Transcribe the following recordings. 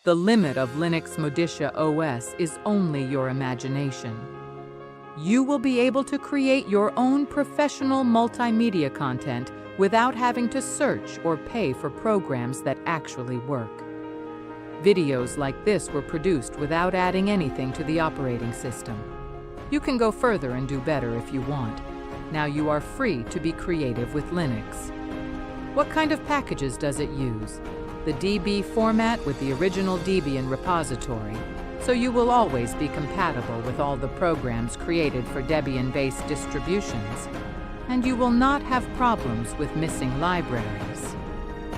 The limit of Linux MODICIA OS is only your imagination. You will be able to create your own professional multimedia content without having to search or pay for programs that actually work. Videos like this were produced without adding anything to the operating system. You can go further and do better if you want. Now you are free to be creative with Linux. What kind of packages does it use? The DB format with the original Debian repository, so you will always be compatible with all the programs created for Debian-based distributions, and you will not have problems with missing libraries.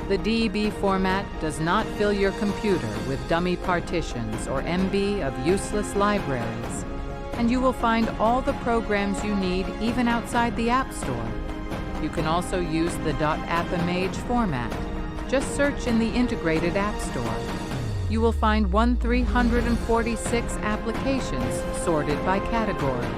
The DB format does not fill your computer with dummy partitions or MB of useless libraries, and you will find all the programs you need even outside the App Store. You can also use the .appimage format. Just search in the integrated App Store. You will find 1,346 applications sorted by category.